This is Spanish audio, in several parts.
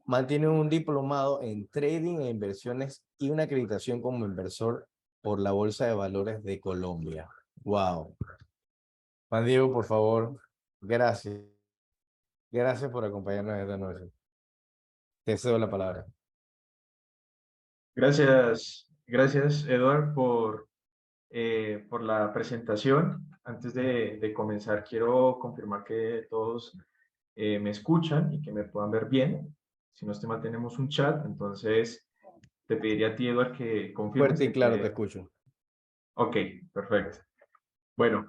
Mantiene un diplomado en trading e inversiones y una acreditación como inversor por la Bolsa de Valores de Colombia. Wow. Juan Diego, por favor, gracias. Gracias por acompañarnos esta noche. Te cedo la palabra. Gracias, Eduard, por la presentación. Antes de comenzar, quiero confirmar que todos me escuchan y que me puedan ver bien. Si no estoy mal, tenemos un chat, entonces te pediría a ti, Eduard, que confirmes Fuerte y de claro, te que... escucho. Ok, perfecto. Bueno,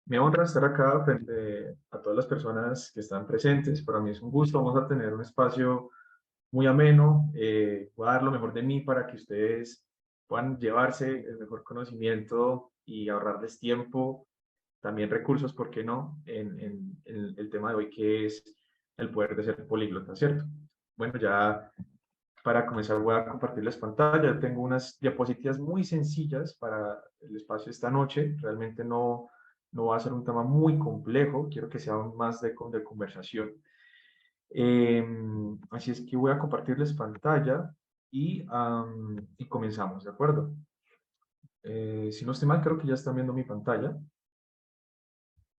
me honra estar acá frente a todas las personas que están presentes. Para mí es un gusto. Vamos a tener un espacio muy ameno. Voy a dar lo mejor de mí para que ustedes puedan llevarse el mejor conocimiento y ahorrarles tiempo, también recursos, ¿por qué no?, en el tema de hoy, que es el poder de ser políglota, ¿cierto? Bueno, ya para comenzar voy a compartirles pantalla. Tengo unas diapositivas muy sencillas para el espacio esta noche. Realmente no va a ser un tema muy complejo. Quiero que sea más de conversación. Así es que voy a compartirles pantalla y comenzamos, ¿de acuerdo? Si no estoy mal, creo que ya están viendo mi pantalla.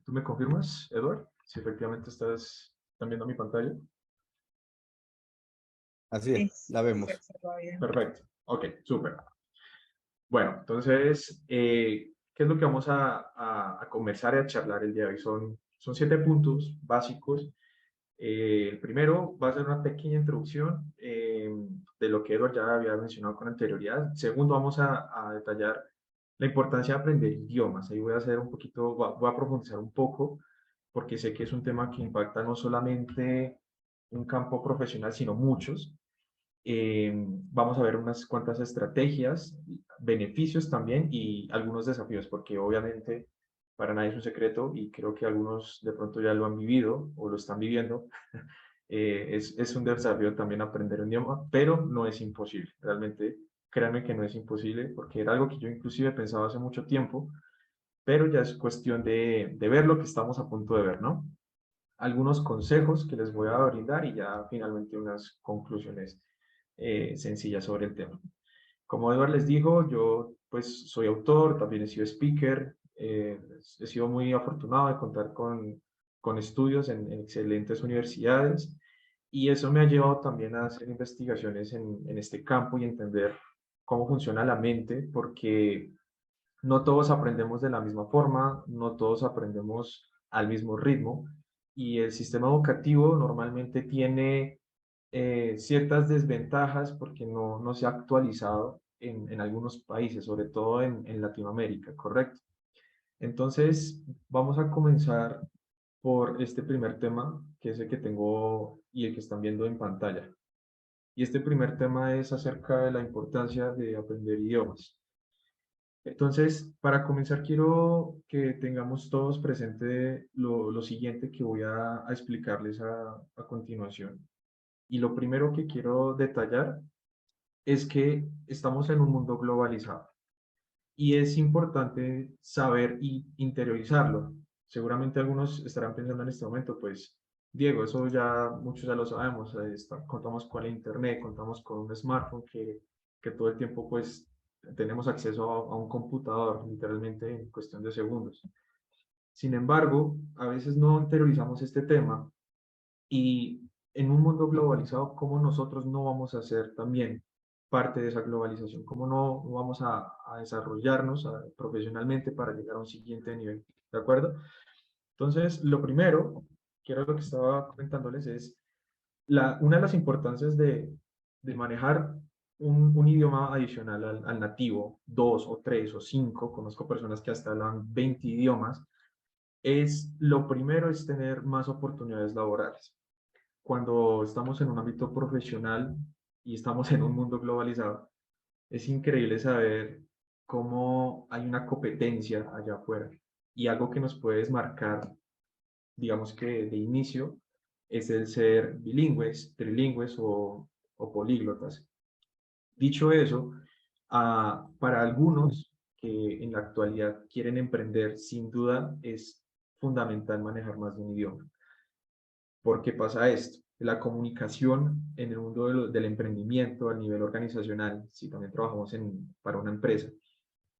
¿Tú me confirmas, Edward? Si efectivamente están viendo mi pantalla. Así es, la vemos. Perfecto. Ok, súper. Bueno, entonces, ¿qué es lo que vamos a conversar y a charlar el día de hoy? Son 7 puntos básicos. El primero va a ser una pequeña introducción de lo que Edward ya había mencionado con anterioridad. Segundo, vamos a detallar la importancia de aprender idiomas. Ahí voy a hacer un poquito, voy a profundizar un poco, porque sé que es un tema que impacta no solamente un campo profesional, sino muchos. Vamos a ver unas cuantas estrategias, beneficios también y algunos desafíos, porque obviamente para nadie es un secreto y creo que algunos de pronto ya lo han vivido o lo están viviendo. Es un desafío también aprender un idioma, pero no es imposible. Realmente, créanme que no es imposible, porque era algo que yo inclusive pensaba hace mucho tiempo, pero ya es cuestión de ver lo que estamos a punto de ver, ¿no? Algunos consejos que les voy a brindar y ya finalmente unas conclusiones sencillas sobre el tema. Como Edward les dijo, yo pues soy autor, también he sido speaker, he sido muy afortunado de contar con estudios en excelentes universidades y eso me ha llevado también a hacer investigaciones en este campo y entender cómo funciona la mente, porque no todos aprendemos de la misma forma, no todos aprendemos al mismo ritmo y el sistema educativo normalmente tiene ciertas desventajas porque no se ha actualizado en algunos países, sobre todo en Latinoamérica, ¿correcto? Entonces, vamos a comenzar por este primer tema, que es el que tengo y el que están viendo en pantalla. Y este primer tema es acerca de la importancia de aprender idiomas. Entonces, para comenzar, quiero que tengamos todos presente lo siguiente que voy a explicarles a continuación. Y lo primero que quiero detallar es que estamos en un mundo globalizado y es importante saber y interiorizarlo. Seguramente algunos estarán pensando en este momento, pues, Diego, eso ya muchos ya lo sabemos, contamos con el internet, contamos con un smartphone que todo el tiempo, pues, tenemos acceso a un computador, literalmente en cuestión de segundos. Sin embargo, a veces no interiorizamos este tema y en un mundo globalizado, ¿cómo nosotros no vamos a ser también parte de esa globalización? ¿Cómo no vamos a desarrollarnos profesionalmente para llegar a un siguiente nivel? ¿De acuerdo? Entonces, lo primero, que era lo que estaba comentándoles, es una de las importancias de manejar un idioma adicional al nativo, 2 o 3 o 5, conozco personas que hasta hablan 20 idiomas, lo primero es tener más oportunidades laborales. Cuando estamos en un ámbito profesional y estamos en un mundo globalizado, es increíble saber cómo hay una competencia allá afuera. Y algo que nos puede desmarcar, digamos que de inicio, es el ser bilingües, trilingües o políglotas. Dicho eso, para algunos que en la actualidad quieren emprender, sin duda es fundamental manejar más de un idioma. ¿Por qué pasa esto? la comunicación en el mundo del emprendimiento a nivel organizacional, si también trabajamos para una empresa,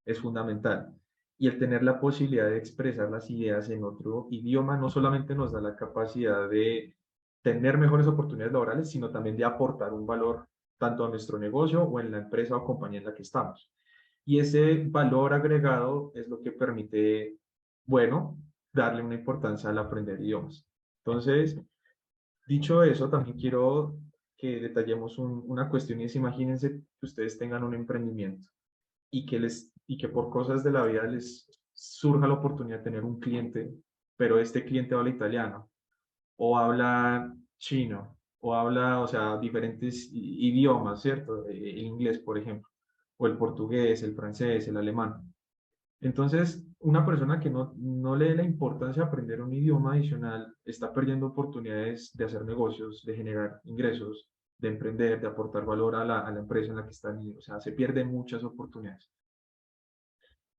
es fundamental. Y el tener la posibilidad de expresar las ideas en otro idioma no solamente nos da la capacidad de tener mejores oportunidades laborales, sino también de aportar un valor tanto a nuestro negocio o en la empresa o compañía en la que estamos. Y ese valor agregado es lo que permite, bueno, darle una importancia al aprender idiomas. Entonces, dicho eso, también quiero que detallemos una cuestión y es, imagínense que ustedes tengan un emprendimiento y que por cosas de la vida les surja la oportunidad de tener un cliente, pero este cliente habla italiano o habla chino o habla, o sea, diferentes idiomas, ¿cierto? El inglés, por ejemplo, o el portugués, el francés, el alemán. Entonces, una persona que no le dé la importancia a aprender un idioma adicional está perdiendo oportunidades de hacer negocios, de generar ingresos, de emprender, de aportar valor a la empresa en la que están. O sea, se pierden muchas oportunidades.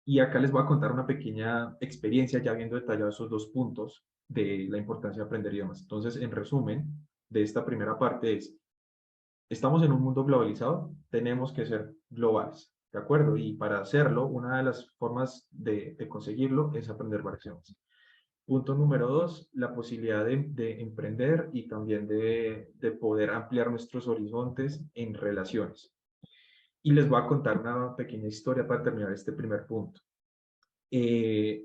Y acá les voy a contar una pequeña experiencia ya viendo detallado esos dos puntos de la importancia de aprender idiomas. Entonces, en resumen, de esta primera parte es, estamos en un mundo globalizado, tenemos que ser globales, ¿de acuerdo? Y para hacerlo, una de las formas de conseguirlo es aprender varios idiomas. Punto número dos, la posibilidad de emprender y también de poder ampliar nuestros horizontes en relaciones. Y les voy a contar una pequeña historia para terminar este primer punto.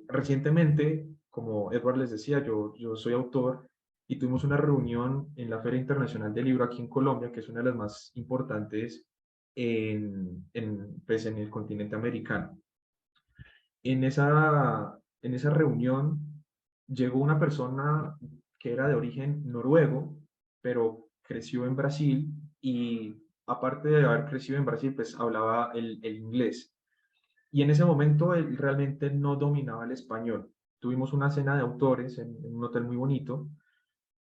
Recientemente, como Edward les decía, yo soy autor y tuvimos una reunión en la Feria Internacional del Libro aquí en Colombia, que es una de las más importantes pues, en el continente americano. En esa reunión llegó una persona que era de origen noruego, pero creció en Brasil y aparte de haber crecido en Brasil, pues hablaba el inglés. Y en ese momento él realmente no dominaba el español. Tuvimos una cena de autores en un hotel muy bonito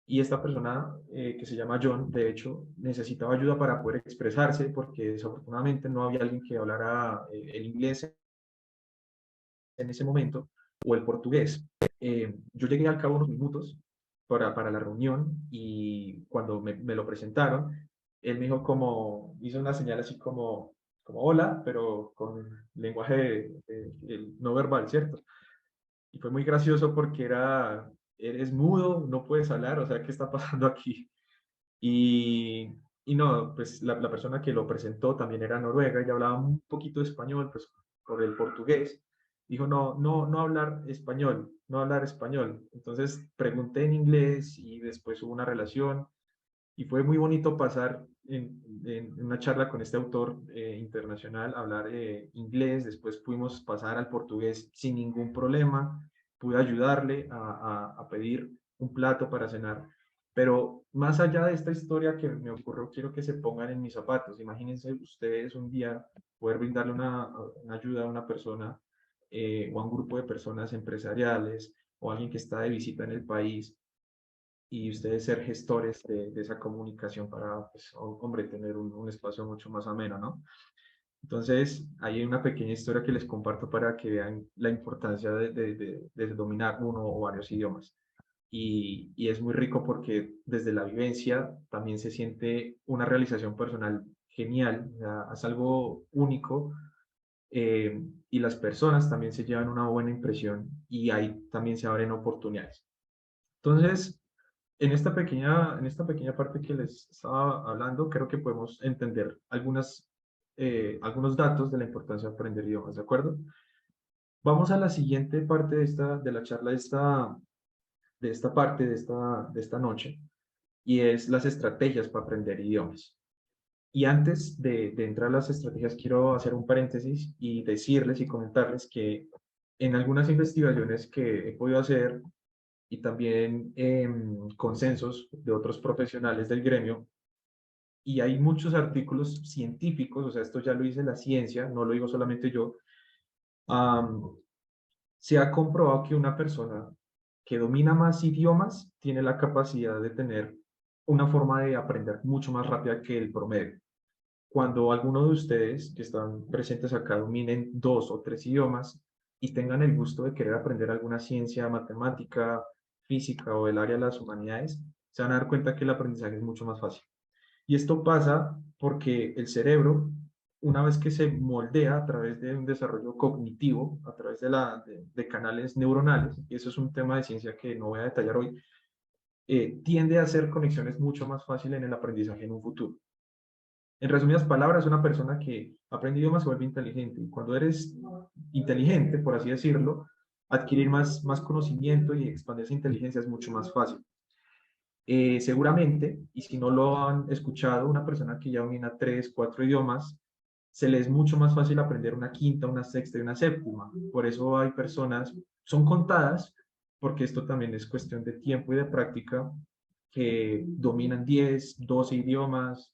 y esta persona que se llama John, de hecho, necesitaba ayuda para poder expresarse porque desafortunadamente no había alguien que hablara el inglés en ese momento o el portugués. Yo llegué al cabo de unos minutos para la reunión y cuando me lo presentaron, él me dijo como, hizo una señal así como hola, pero con lenguaje no verbal, ¿cierto? Y fue muy gracioso porque eres mudo, no puedes hablar, o sea, ¿qué está pasando aquí? Y, y no, pues la persona que lo presentó también era noruega y hablaba un poquito de español, pues por el portugués. Dijo, no hablar español, no hablar español. Entonces pregunté en inglés y después hubo una relación y fue muy bonito pasar en una charla con este autor internacional, hablar inglés, después pudimos pasar al portugués sin ningún problema, pude ayudarle a pedir un plato para cenar, pero más allá de esta historia que me ocurrió, quiero que se pongan en mis zapatos, imagínense ustedes un día poder brindarle una ayuda a una persona o a un grupo de personas empresariales o alguien que está de visita en el país y ustedes ser gestores de esa comunicación para, pues, hombre, tener un espacio mucho más ameno, ¿no? Entonces, ahí hay una pequeña historia que les comparto para que vean la importancia de dominar uno o varios idiomas. Y es muy rico porque desde la vivencia también se siente una realización personal genial, o sea, es algo único y las personas también se llevan una buena impresión y ahí también se abren oportunidades. Entonces, en esta pequeña parte que les estaba hablando, creo que podemos entender algunos datos de la importancia de aprender idiomas, ¿de acuerdo? Vamos a la siguiente parte de la charla de esta noche, y es las estrategias para aprender idiomas. Y antes de entrar a las estrategias, quiero hacer un paréntesis y decirles y comentarles que en algunas investigaciones que he podido hacer y también consensos de otros profesionales del gremio. Y hay muchos artículos científicos, o sea, esto ya lo dice la ciencia, no lo digo solamente yo. um, Se ha comprobado que una persona que domina más idiomas tiene la capacidad de tener una forma de aprender mucho más rápida que el promedio. Cuando alguno de ustedes que están presentes acá dominen dos o tres idiomas y tengan el gusto de querer aprender alguna ciencia, matemática, física o el área de las humanidades, se van a dar cuenta que el aprendizaje es mucho más fácil. Y esto pasa porque el cerebro, una vez que se moldea a través de un desarrollo cognitivo, a través de canales neuronales, y eso es un tema de ciencia que no voy a detallar hoy, tiende a hacer conexiones mucho más fáciles en el aprendizaje en un futuro. En resumidas palabras, una persona que aprende idiomas se vuelve inteligente. Y cuando eres inteligente, por así decirlo, adquirir más conocimiento y expandir esa inteligencia es mucho más fácil. Seguramente, y si no lo han escuchado, una persona que ya domina 3, 4 idiomas, se le es mucho más fácil aprender una quinta, una sexta y una séptima. Por eso hay personas, son contadas, porque esto también es cuestión de tiempo y de práctica, que dominan 10, 12 idiomas,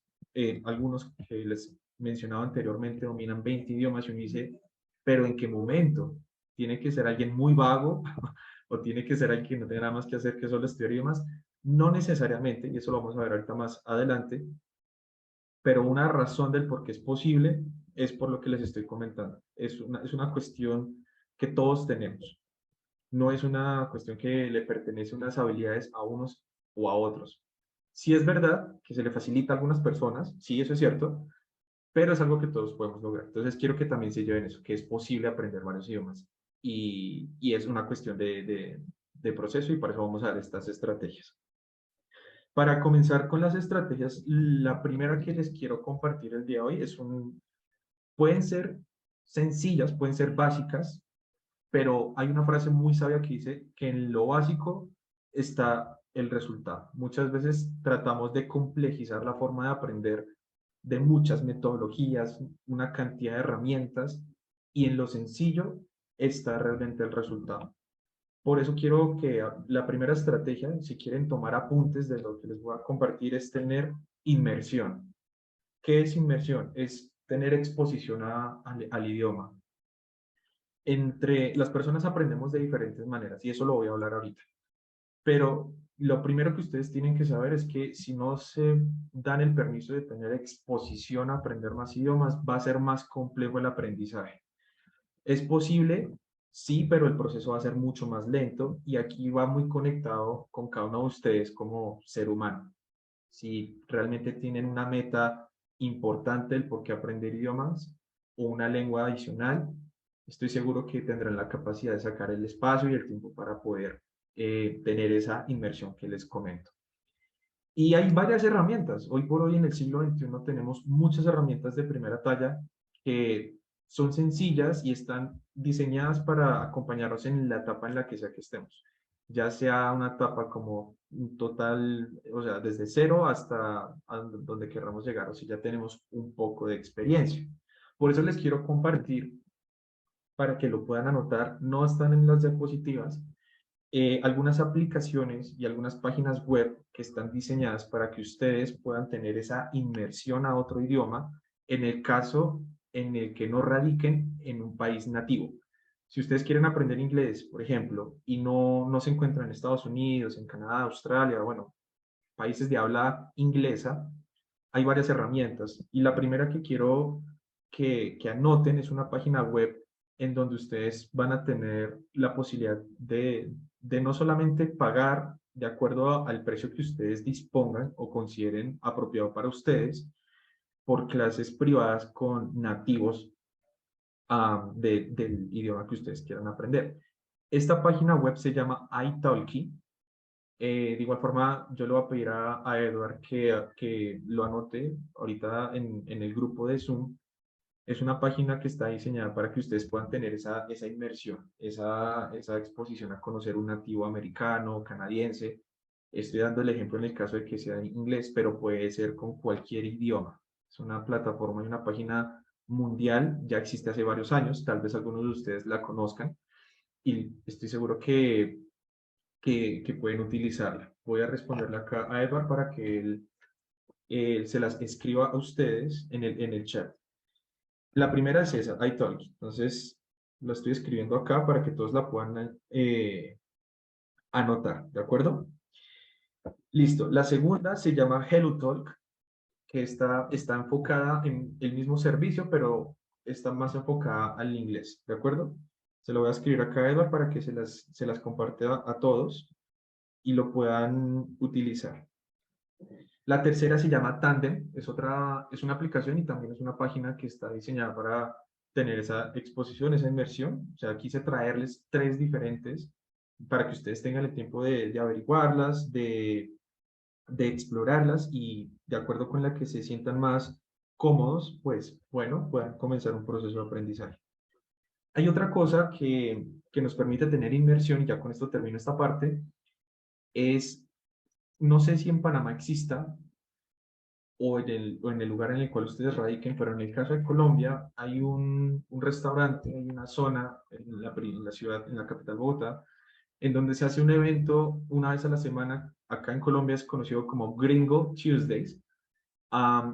algunos que les mencionaba anteriormente dominan 20 idiomas y uno dice, pero ¿en qué momento? ¿Tiene que ser alguien muy vago o tiene que ser alguien que no tenga nada más que hacer que solo estudiar idiomas? No necesariamente, y eso lo vamos a ver ahorita más adelante, pero una razón del por qué es posible es por lo que les estoy comentando. Es una cuestión que todos tenemos. No es una cuestión que le pertenece unas habilidades a unos o a otros. Sí es verdad que se le facilita a algunas personas, sí, eso es cierto, pero es algo que todos podemos lograr. Entonces quiero que también se lleven eso, que es posible aprender varios idiomas y es una cuestión de proceso y para eso vamos a dar estas estrategias. Para comenzar con las estrategias, la primera que les quiero compartir el día de hoy pueden ser sencillas, pueden ser básicas, pero hay una frase muy sabia que dice que en lo básico está el resultado. Muchas veces tratamos de complejizar la forma de aprender de muchas metodologías, una cantidad de herramientas, y en lo sencillo está realmente el resultado. Por eso quiero que la primera estrategia, si quieren tomar apuntes de lo que les voy a compartir, es tener inmersión. ¿Qué es inmersión? Es tener exposición al idioma. Entre las personas aprendemos de diferentes maneras y eso lo voy a hablar ahorita. Pero lo primero que ustedes tienen que saber es que si no se dan el permiso de tener exposición a aprender más idiomas, va a ser más complejo el aprendizaje. Es posible, sí, pero el proceso va a ser mucho más lento y aquí va muy conectado con cada uno de ustedes como ser humano. Si realmente tienen una meta importante del por qué aprender idiomas o una lengua adicional, estoy seguro que tendrán la capacidad de sacar el espacio y el tiempo para poder tener esa inmersión que les comento. Y hay varias herramientas. Hoy por hoy en el siglo XXI tenemos muchas herramientas de primera talla que son sencillas y están diseñadas para acompañarnos en la etapa en la que sea que estemos. Ya sea una etapa como un total, o sea, desde cero hasta donde queramos llegar, o si ya tenemos un poco de experiencia. Por eso les quiero compartir, para que lo puedan anotar, no están en las diapositivas, algunas aplicaciones y algunas páginas web que están diseñadas para que ustedes puedan tener esa inmersión a otro idioma en el caso en el que no radiquen en un país nativo. Si ustedes quieren aprender inglés, por ejemplo, y no se encuentran en Estados Unidos, en Canadá, Australia, bueno, países de habla inglesa, hay varias herramientas. Y la primera que quiero que anoten es una página web en donde ustedes van a tener la posibilidad de no solamente pagar de acuerdo al precio que ustedes dispongan o consideren apropiado para ustedes por clases privadas con nativos del idioma que ustedes quieran aprender. Esta página web se llama italki. De igual forma, yo le voy a pedir a Edward que lo anote ahorita en el grupo de Zoom. Es una página que está diseñada para que ustedes puedan tener esa inmersión, esa exposición a conocer un nativo americano, canadiense. Estoy dando el ejemplo en el caso de que sea en inglés, pero puede ser con cualquier idioma. Es una plataforma y una página mundial, ya existe hace varios años, tal vez algunos de ustedes la conozcan y estoy seguro que pueden utilizarla. Voy a responderle acá a Edward para que él se las escriba a ustedes en el chat. La primera es esa, iTalki. Entonces, lo estoy escribiendo acá para que todos la puedan anotar, ¿de acuerdo? Listo. La segunda se llama HelloTalk, que está enfocada en el mismo servicio, pero está más enfocada al inglés, ¿de acuerdo? Se lo voy a escribir acá a Edward para que se las comparte a todos. y lo puedan utilizar. La tercera se llama Tandem, es una aplicación y también es una página que está diseñada para tener esa exposición, esa inmersión. O sea, quise traerles 3 diferentes para que ustedes tengan el tiempo de averiguarlas, de explorarlas y de acuerdo con la que se sientan más cómodos, pues bueno, puedan comenzar un proceso de aprendizaje. Hay otra cosa que nos permite tener inmersión, y ya con esto termino esta parte, es, no sé si en Panamá exista o en el lugar en el cual ustedes radiquen, pero en el caso de Colombia hay un restaurante, hay una zona en la ciudad, en la capital Bogotá, en donde se hace un evento una vez a la semana. Acá en Colombia es conocido como Gringo Tuesdays,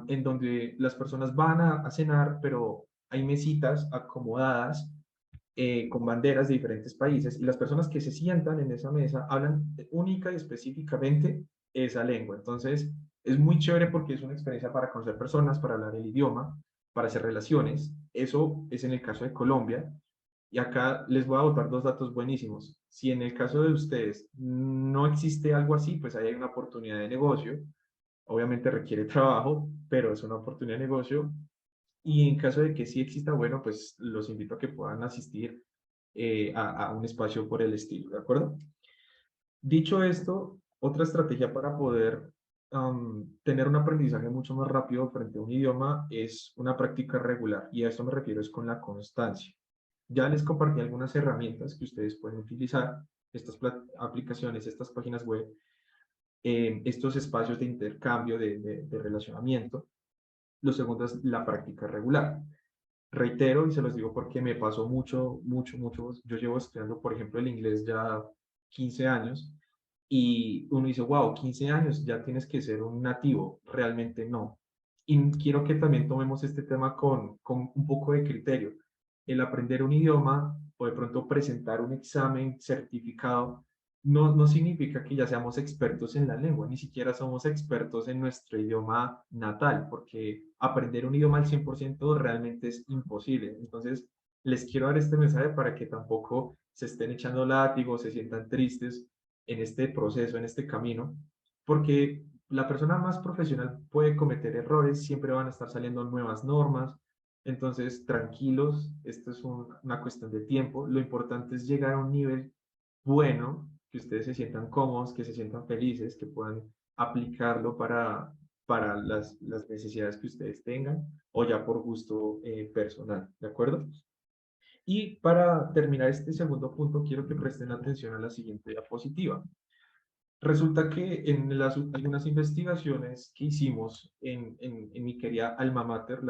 en donde las personas van a cenar, pero hay mesitas acomodadas con banderas de diferentes países y las personas que se sientan en esa mesa hablan única y específicamente esa lengua. Entonces, es muy chévere porque es una experiencia para conocer personas, para hablar el idioma, para hacer relaciones. Eso es en el caso de Colombia. Y acá les voy a botar 2 datos buenísimos. Si en el caso de ustedes no existe algo así, pues ahí hay una oportunidad de negocio. Obviamente requiere trabajo, pero es una oportunidad de negocio. Y en caso de que sí exista, bueno, pues los invito a que puedan asistir a un espacio por el estilo, ¿de acuerdo? Dicho esto, otra estrategia para poder tener un aprendizaje mucho más rápido frente a un idioma es una práctica regular, y a esto me refiero es con la constancia. Ya les compartí algunas herramientas que ustedes pueden utilizar, estas aplicaciones, estas páginas web, estos espacios de intercambio, de relacionamiento. Lo segundo es la práctica regular. Reitero y se los digo porque me pasó mucho, mucho, mucho. Yo llevo estudiando, por ejemplo, el inglés ya 15 años y uno dice, wow, 15 años, ya tienes que ser un nativo. Realmente no. Y quiero que también tomemos este tema con un poco de criterio. El aprender un idioma o de pronto presentar un examen certificado no significa que ya seamos expertos en la lengua, ni siquiera somos expertos en nuestro idioma natal, porque aprender un idioma al 100% realmente es imposible. Entonces, les quiero dar este mensaje para que tampoco se estén echando látigos, se sientan tristes en este proceso, en este camino, porque la persona más profesional puede cometer errores, siempre van a estar saliendo nuevas normas. Entonces, tranquilos, esto es una cuestión de tiempo. Lo importante es llegar a un nivel bueno, que ustedes se sientan cómodos, que se sientan felices, que puedan aplicarlo para las necesidades que ustedes tengan o ya por gusto personal, ¿de acuerdo? Y para terminar este segundo punto, quiero que presten atención a la siguiente diapositiva. Resulta que en algunas investigaciones que hicimos en mi querida alma mater,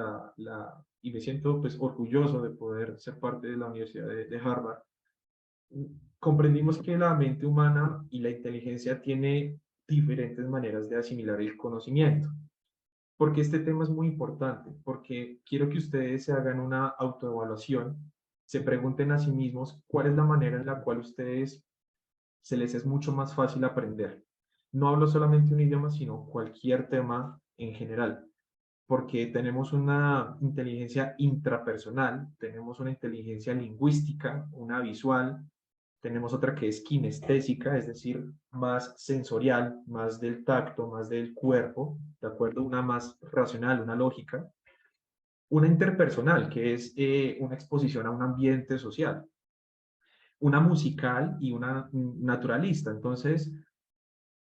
y me siento pues orgulloso de poder ser parte de la Universidad de Harvard, comprendimos que la mente humana y la inteligencia tiene diferentes maneras de asimilar el conocimiento. Porque este tema es muy importante, porque quiero que ustedes se hagan una autoevaluación, se pregunten a sí mismos cuál es la manera en la cual ustedes se les es mucho más fácil aprender. No hablo solamente un idioma, sino cualquier tema en general, porque tenemos una inteligencia intrapersonal, tenemos una inteligencia lingüística, una visual, tenemos otra que es kinestésica, es decir, más sensorial, más del tacto, más del cuerpo, ¿de acuerdo? Una más racional, una lógica. Una interpersonal, que es una exposición a un ambiente social. Una musical y una naturalista. Entonces,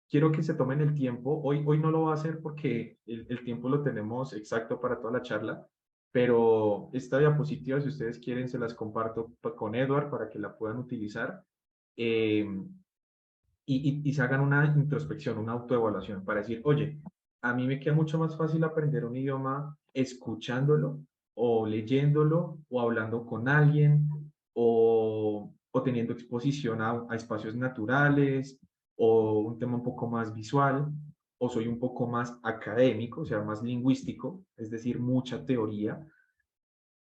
quiero que se tomen el tiempo. Hoy no lo va a hacer porque el tiempo lo tenemos exacto para toda la charla, pero esta diapositiva, si ustedes quieren, se las comparto con Edward para que la puedan utilizar. Eh, y se hagan una introspección, una autoevaluación para decir, oye, a mí me queda mucho más fácil aprender un idioma escuchándolo o leyéndolo o hablando con alguien o teniendo exposición a espacios naturales o un tema un poco más visual o soy un poco más académico, o sea, más lingüístico, es decir, mucha teoría.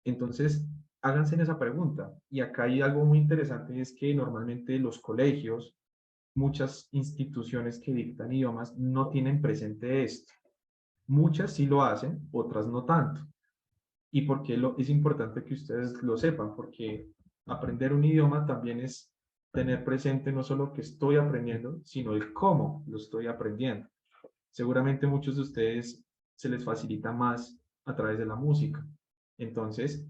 Entonces, háganse esa pregunta. Y acá hay algo muy interesante, es que normalmente los colegios, muchas instituciones que dictan idiomas no tienen presente esto. Muchas sí lo hacen, otras no tanto. ¿Y por qué es importante que ustedes lo sepan? Porque aprender un idioma también es tener presente no solo que estoy aprendiendo, sino el cómo lo estoy aprendiendo. Seguramente muchos de ustedes se les facilita más a través de la música. Entonces,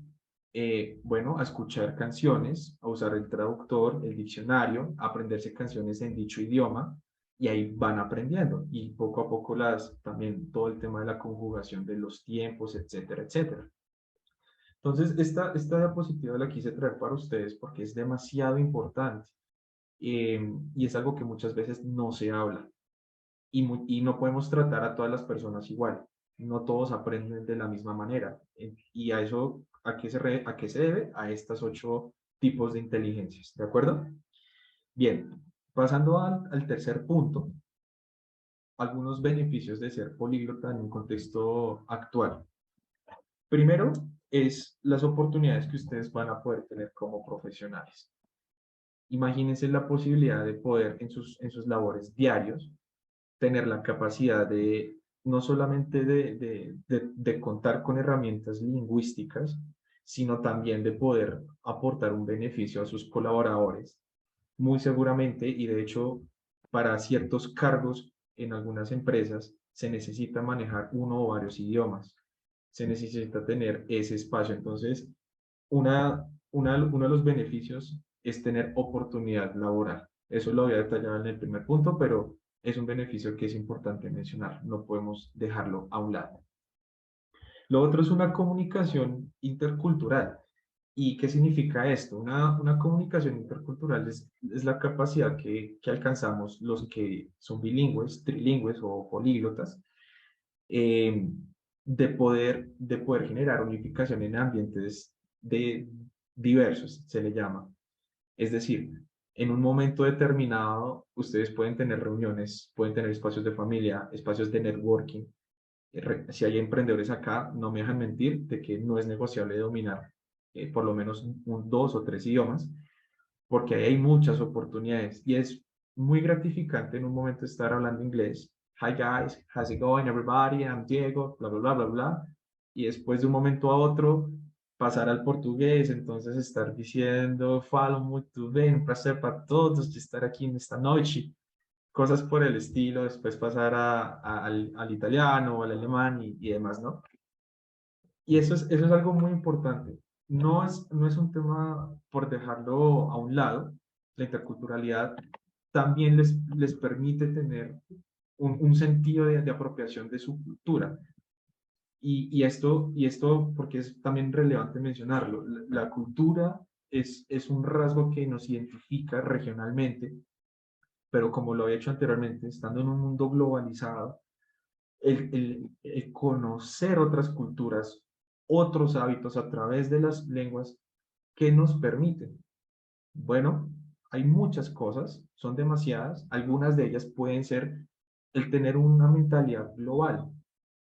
bueno, a escuchar canciones, a usar el traductor, el diccionario, a aprenderse canciones en dicho idioma, y ahí van aprendiendo. Y poco a poco también todo el tema de la conjugación de los tiempos, etcétera, etcétera. Entonces, esta diapositiva la quise traer para ustedes porque es demasiado importante, y es algo que muchas veces no se habla, y no podemos tratar a todas las personas igual. No todos aprenden de la misma manera. Y a eso, ¿a qué se debe? A estos 8 tipos de inteligencias. ¿De acuerdo? Bien, pasando al tercer punto, algunos beneficios de ser políglota en un contexto actual. Primero, es las oportunidades que ustedes van a poder tener como profesionales. Imagínense la posibilidad de poder en sus labores diarios tener la capacidad de no solamente de contar con herramientas lingüísticas, sino también de poder aportar un beneficio a sus colaboradores, muy seguramente, y de hecho, para ciertos cargos en algunas empresas se necesita manejar uno o varios idiomas, se necesita tener ese espacio. Entonces, uno de los beneficios es tener oportunidad laboral. Eso lo había detallado en el primer punto, pero es un beneficio que es importante mencionar, no podemos dejarlo a un lado. Lo otro es una comunicación intercultural. ¿Y qué significa esto? Una comunicación intercultural es la capacidad que alcanzamos los que son bilingües, trilingües o políglotas, eh, de poder generar unificación en ambientes diversos, se le llama. Es decir, en un momento determinado, ustedes pueden tener reuniones, pueden tener espacios de familia, espacios de networking. Si hay emprendedores acá, no me dejan mentir de que no es negociable dominar por lo menos 2 o 3 idiomas, porque ahí hay muchas oportunidades y es muy gratificante en un momento estar hablando inglés. Hi guys, how's it going everybody? I'm Diego, bla, bla, bla, bla, bla. Y después de un momento a otro pasar al portugués, entonces estar diciendo, falo muito bem, un placer para todos de estar aquí en esta noche, cosas por el estilo, después pasar al italiano o al alemán y demás, ¿no? Y eso es algo muy importante. No es un tema por dejarlo a un lado. La interculturalidad también les permite tener un sentido de apropiación de su cultura. Y esto, porque es también relevante mencionarlo, la cultura es un rasgo que nos identifica regionalmente, pero como lo he hecho anteriormente, estando en un mundo globalizado, el conocer otras culturas, otros hábitos a través de las lenguas, ¿qué nos permiten? Bueno, hay muchas cosas, son demasiadas, algunas de ellas pueden ser el tener una mentalidad global.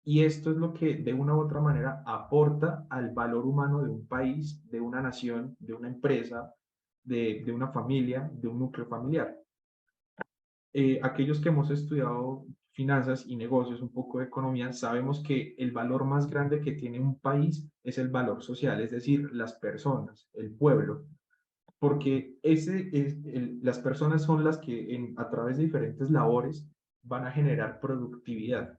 Y esto es lo que de una u otra manera aporta al valor humano de un país, de una nación, de una empresa, de una familia, de un núcleo familiar. Aquellos que hemos estudiado finanzas y negocios, un poco de economía, sabemos que el valor más grande que tiene un país es el valor social, es decir, las personas, el pueblo, porque las personas son las que a través de diferentes labores van a generar productividad.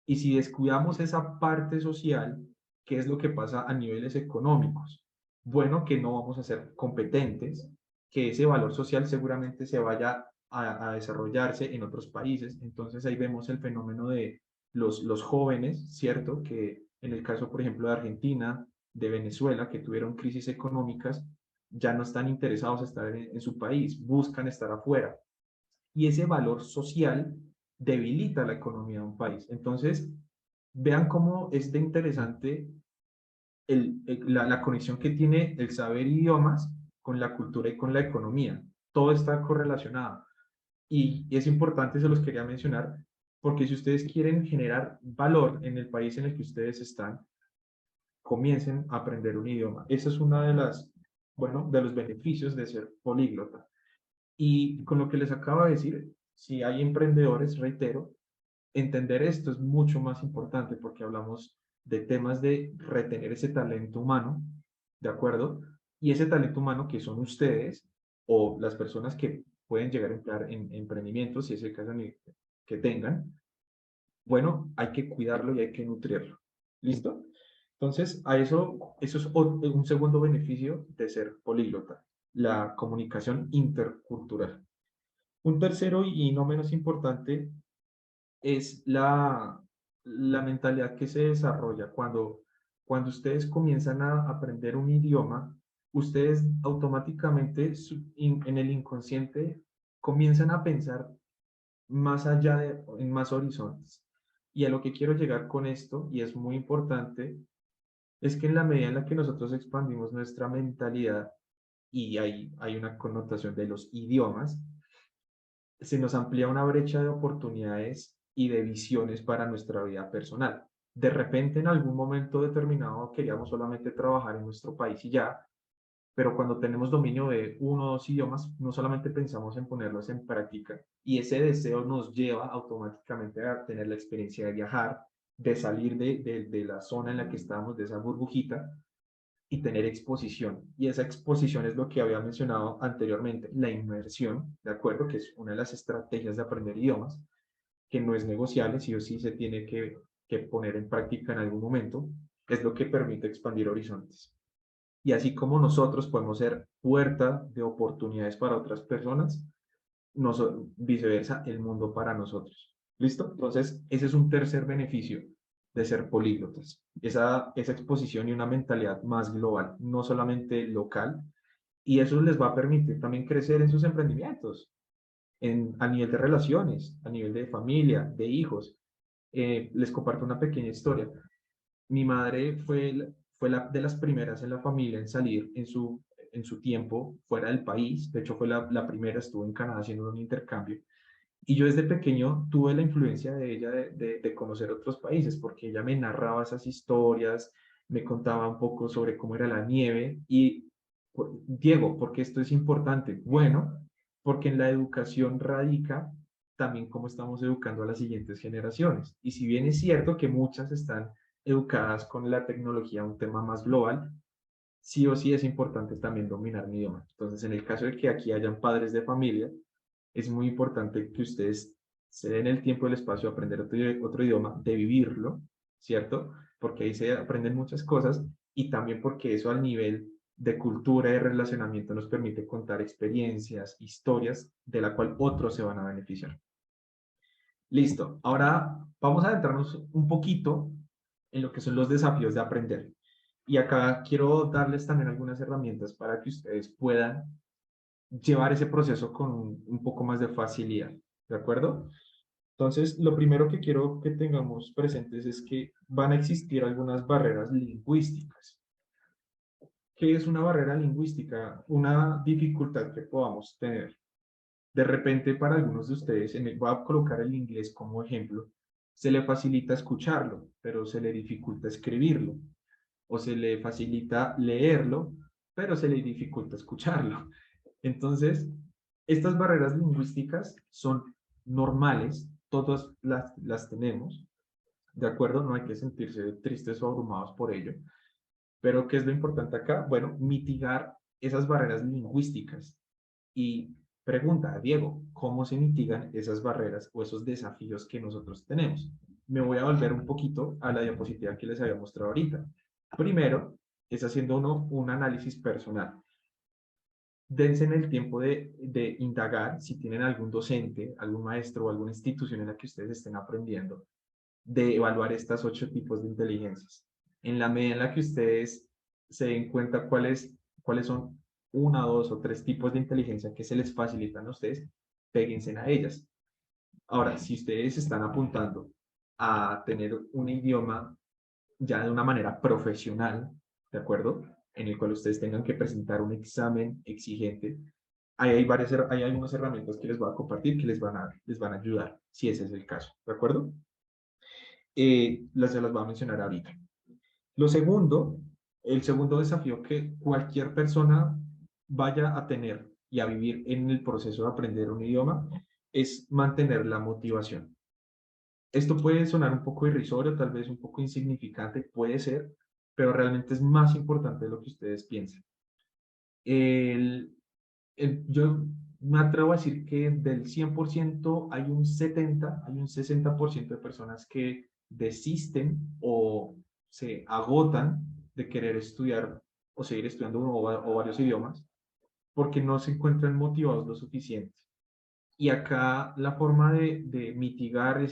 Y si descuidamos esa parte social, ¿qué es lo que pasa a niveles económicos? Bueno, que no vamos a ser competentes, que ese valor social seguramente se vaya a desarrollarse en otros países. Entonces ahí vemos el fenómeno de los jóvenes, ¿cierto? Que en el caso, por ejemplo, de Argentina, de Venezuela, que tuvieron crisis económicas, ya no están interesados en estar en su país, buscan estar afuera. Y ese valor social debilita la economía de un país. Entonces, vean cómo es de interesante la conexión que tiene el saber idiomas con la cultura y con la economía. Todo está correlacionado. Y es importante, se los quería mencionar, porque si ustedes quieren generar valor en el país en el que ustedes están, comiencen a aprender un idioma. Esa es una de los beneficios de ser políglota. Y con lo que les acabo de decir, si hay emprendedores, reitero, entender esto es mucho más importante porque hablamos de temas de retener ese talento humano, ¿de acuerdo? Y ese talento humano que son ustedes, o las personas que pueden llegar a emplear en emprendimientos, si es el caso que tengan, bueno, hay que cuidarlo y hay que nutrirlo. ¿Listo? Entonces, eso es un segundo beneficio de ser políglota, la comunicación intercultural. Un tercero y no menos importante es la mentalidad que se desarrolla cuando ustedes comienzan a aprender un idioma, ustedes automáticamente en el inconsciente comienzan a pensar más allá en más horizontes. Y a lo que quiero llegar con esto, y es muy importante, es que en la medida en la que nosotros expandimos nuestra mentalidad, y hay una connotación de los idiomas, se nos amplía una brecha de oportunidades y de visiones para nuestra vida personal. De repente, en algún momento determinado, queríamos solamente trabajar en nuestro país y ya, pero cuando tenemos dominio de uno o dos idiomas, no solamente pensamos en ponerlos en práctica, y ese deseo nos lleva automáticamente a tener la experiencia de viajar, de salir de la zona en la que estábamos, de esa burbujita, y tener exposición. Y esa exposición es lo que había mencionado anteriormente, la inmersión, ¿de acuerdo? Que es una de las estrategias de aprender idiomas, que no es negociable, sí o sí se tiene que poner en práctica en algún momento, es lo que permite expandir horizontes. Y así como nosotros podemos ser puerta de oportunidades para otras personas, viceversa, el mundo para nosotros. ¿Listo? Entonces, ese es un tercer beneficio de ser políglotas. Esa exposición y una mentalidad más global, no solamente local, y eso les va a permitir también crecer en sus emprendimientos, a nivel de relaciones, a nivel de familia, de hijos. Les comparto una pequeña historia. Mi madre fue de las primeras en la familia en salir en su tiempo fuera del país. De hecho, fue la primera, estuvo en Canadá haciendo un intercambio. Y yo desde pequeño tuve la influencia de ella de conocer otros países, porque ella me narraba esas historias, me contaba un poco sobre cómo era la nieve. Y, Diego, ¿por qué esto es importante? Bueno, porque en la educación radica también cómo estamos educando a las siguientes generaciones. Y si bien es cierto que muchas están educadas con la tecnología, un tema más global, sí o sí es importante también dominar mi idioma. Entonces, en el caso de que aquí hayan padres de familia, es muy importante que ustedes se den el tiempo y el espacio de aprender otro idioma, de vivirlo, ¿cierto? Porque ahí se aprenden muchas cosas, y también porque eso al nivel de cultura y relacionamiento nos permite contar experiencias, historias de la cual otros se van a beneficiar. Listo. Ahora vamos a adentrarnos un poquito en lo que son los desafíos de aprender. Y acá quiero darles también algunas herramientas para que ustedes puedan llevar ese proceso con un poco más de facilidad, ¿de acuerdo? Entonces, lo primero que quiero que tengamos presentes es que van a existir algunas barreras lingüísticas. ¿Qué es una barrera lingüística? Una dificultad que podamos tener. De repente, para algunos de ustedes, voy a colocar el inglés como ejemplo, se le facilita escucharlo, pero se le dificulta escribirlo, o se le facilita leerlo, pero se le dificulta escucharlo. Entonces, estas barreras lingüísticas son normales, todas las tenemos, ¿de acuerdo? No hay que sentirse tristes o abrumados por ello. Pero, ¿qué es lo importante acá? Bueno, mitigar esas barreras lingüísticas. Y pregunta, Diego, ¿cómo se mitigan esas barreras o esos desafíos que nosotros tenemos? Me voy a volver un poquito a la diapositiva que les había mostrado ahorita. Primero, es haciendo un análisis personal. Dense en el tiempo de indagar si tienen algún docente, algún maestro o alguna institución en la que ustedes estén aprendiendo, de evaluar estas 8 tipos de inteligencias. En la medida en la que ustedes se den cuenta cuáles son una, dos o tres tipos de inteligencia que se les facilitan a ustedes, péguense a ellas. Ahora, si ustedes están apuntando a tener un idioma ya de una manera profesional, ¿de acuerdo? En el cual ustedes tengan que presentar un examen exigente, hay algunas herramientas que les voy a compartir que les van a ayudar, si ese es el caso, ¿de acuerdo? Se las voy a mencionar ahorita. Lo segundo, el segundo desafío que cualquier persona vaya a tener y a vivir en el proceso de aprender un idioma es mantener la motivación. Esto puede sonar un poco irrisorio, tal vez un poco insignificante, puede ser, pero realmente es más importante de lo que ustedes piensan. Yo me atrevo a decir que del 100% hay un 70, hay un 60% de personas que desisten o se agotan de querer estudiar o seguir estudiando uno o varios idiomas porque no se encuentran motivados lo suficiente. Y acá la forma de mitigar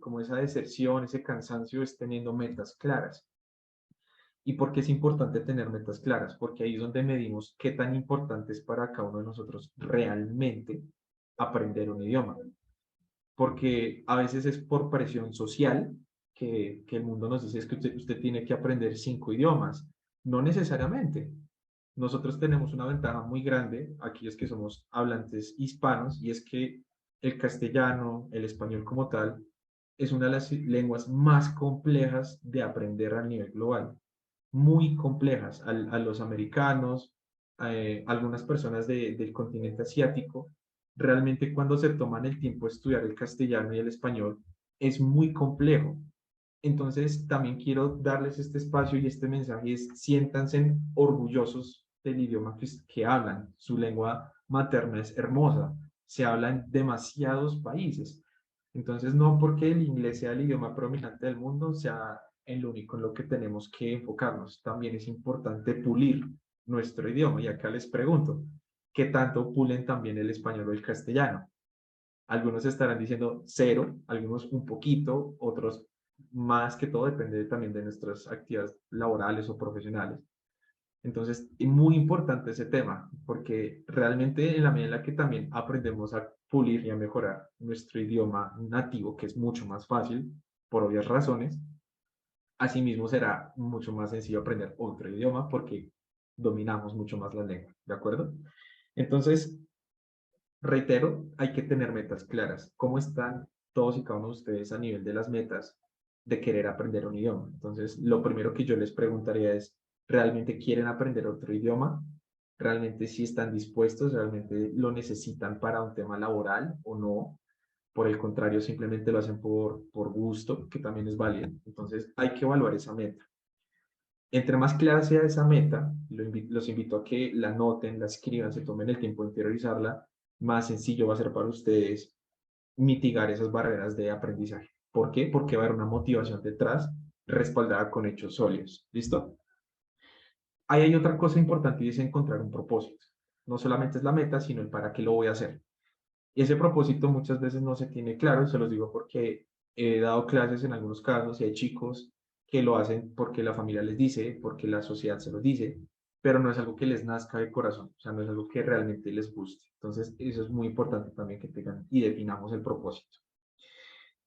como esa deserción, ese cansancio es teniendo metas claras. ¿Y por qué es importante tener metas claras? Porque ahí es donde medimos qué tan importante es para cada uno de nosotros realmente aprender un idioma. Porque a veces es por presión social que el mundo nos dice es que usted tiene que aprender 5 idiomas. No necesariamente. Nosotros tenemos una ventaja muy grande, aquellos que somos hablantes hispanos, y es que el castellano, el español como tal, es una de las lenguas más complejas de aprender a nivel global. Muy complejas. A los americanos, algunas personas del continente asiático, realmente cuando se toman el tiempo de estudiar el castellano y el español, es muy complejo. Entonces, también quiero darles este espacio y este mensaje es, siéntanse orgullosos del idioma que hablan. Su lengua materna es hermosa, se habla en demasiados países. Entonces, no porque el inglés sea el idioma predominante del mundo, sea el único en lo que tenemos que enfocarnos. También es importante pulir nuestro idioma. Y acá les pregunto, ¿qué tanto pulen también el español o el castellano? Algunos estarán diciendo cero, algunos un poquito, otros más que todo depende también de nuestras actividades laborales o profesionales. Entonces, es muy importante ese tema, porque realmente en la medida en la que también aprendemos a pulir y a mejorar nuestro idioma nativo, que es mucho más fácil, por obvias razones, asimismo será mucho más sencillo aprender otro idioma porque dominamos mucho más la lengua, ¿de acuerdo? Entonces, reitero, hay que tener metas claras. ¿Cómo están todos y cada uno de ustedes a nivel de las metas de querer aprender un idioma? Entonces, lo primero que yo les preguntaría es, ¿realmente quieren aprender otro idioma? ¿Realmente sí están dispuestos? ¿Realmente lo necesitan para un tema laboral o no? Por el contrario, simplemente lo hacen por gusto, que también es válido. Entonces, hay que evaluar esa meta. Entre más clara sea esa meta, los invito a que la noten, la escriban, se tomen el tiempo de interiorizarla, más sencillo va a ser para ustedes mitigar esas barreras de aprendizaje. ¿Por qué? Porque va a haber una motivación detrás respaldada con hechos sólidos. ¿Listo? Ahí hay otra cosa importante y es encontrar un propósito. No solamente es la meta, sino el para qué lo voy a hacer. Y ese propósito muchas veces no se tiene claro, se los digo porque he dado clases en algunos casos y hay chicos que lo hacen porque la familia les dice, porque la sociedad se los dice, pero no es algo que les nazca de corazón, o sea, no es algo que realmente les guste. Entonces, eso es muy importante también que tengan y definamos el propósito.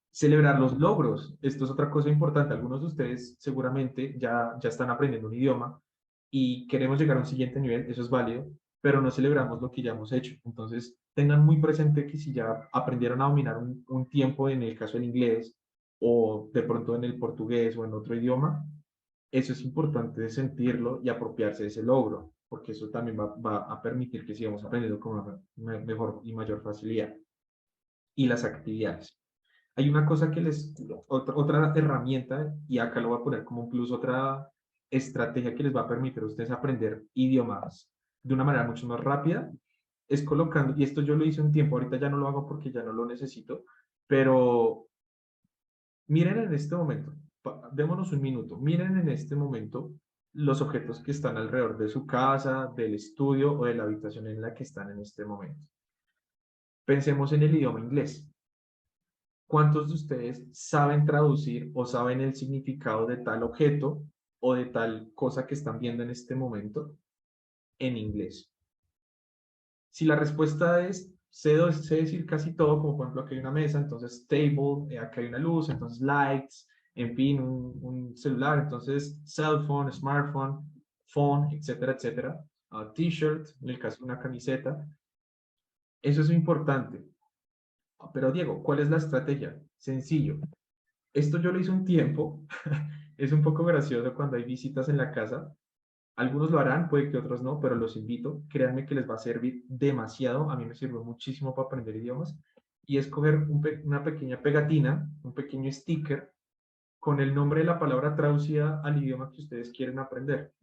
Celebrar los logros, esto es otra cosa importante. Algunos de ustedes seguramente ya están aprendiendo un idioma y queremos llegar a un siguiente nivel, eso es válido, pero no celebramos lo que ya hemos hecho. Entonces, tengan muy presente que si ya aprendieron a dominar un tiempo, en el caso del inglés, o de pronto en el portugués o en otro idioma, eso es importante sentirlo y apropiarse de ese logro, porque eso también va a permitir que sigamos aprendiendo con una mejor y mayor facilidad. Y las actividades. Hay una cosa que otra herramienta, y acá lo voy a poner como un plus, otra estrategia que les va a permitir a ustedes aprender idiomas de una manera mucho más rápida, es colocando, y esto yo lo hice un tiempo, ahorita ya no lo hago porque ya no lo necesito, pero miren en este momento, démonos un minuto, miren en este momento los objetos que están alrededor de su casa, del estudio o de la habitación en la que están en este momento. Pensemos en el idioma inglés. ¿Cuántos de ustedes saben traducir o saben el significado de tal objeto o de tal cosa que están viendo en este momento en inglés? Si la respuesta es, sé decir casi todo, como por ejemplo aquí hay una mesa, entonces table, acá hay una luz, entonces lights, en fin, un celular, entonces cell phone, smartphone, phone, etcétera, etcétera. T-shirt, en el caso de una camiseta. Eso es importante. Pero Diego, ¿cuál es la estrategia? Sencillo. Esto yo lo hice un tiempo. Es un poco gracioso cuando hay visitas en la casa. Algunos lo harán, puede que otros no, pero los invito. Créanme que les va a servir demasiado. A mí me sirvió muchísimo para aprender idiomas. Y es coger una pequeña pegatina, un pequeño sticker con el nombre de la palabra traducida al idioma que ustedes quieren aprender.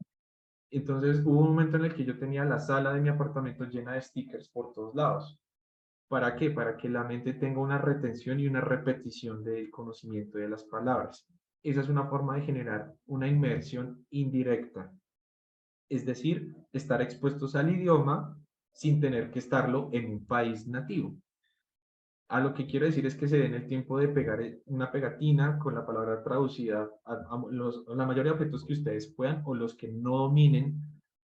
Entonces hubo un momento en el que yo tenía la sala de mi apartamento llena de stickers por todos lados. ¿Para qué? Para que la mente tenga una retención y una repetición del conocimiento de las palabras. Esa es una forma de generar una inmersión indirecta, es decir, estar expuestos al idioma sin tener que estarlo en un país nativo. A lo que quiero decir es que se den el tiempo de pegar una pegatina con la palabra traducida a la mayoría de objetos que ustedes puedan o los que no dominen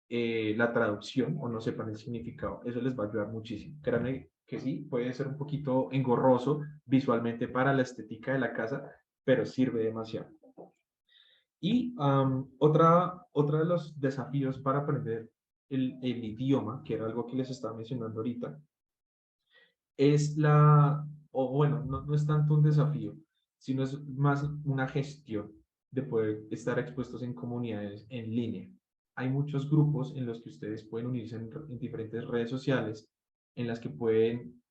la traducción o no sepan el significado. Eso les va a ayudar muchísimo. Créanme que sí, puede ser un poquito engorroso visualmente para la estética de la casa, pero sirve demasiado. Y otra de los desafíos para aprender el idioma, que era algo que les estaba mencionando ahorita, es o bueno, no es tanto un desafío, sino es más una gestión de poder estar expuestos en comunidades en línea. Hay muchos grupos en los que ustedes pueden unirse en diferentes redes sociales, en las que pueden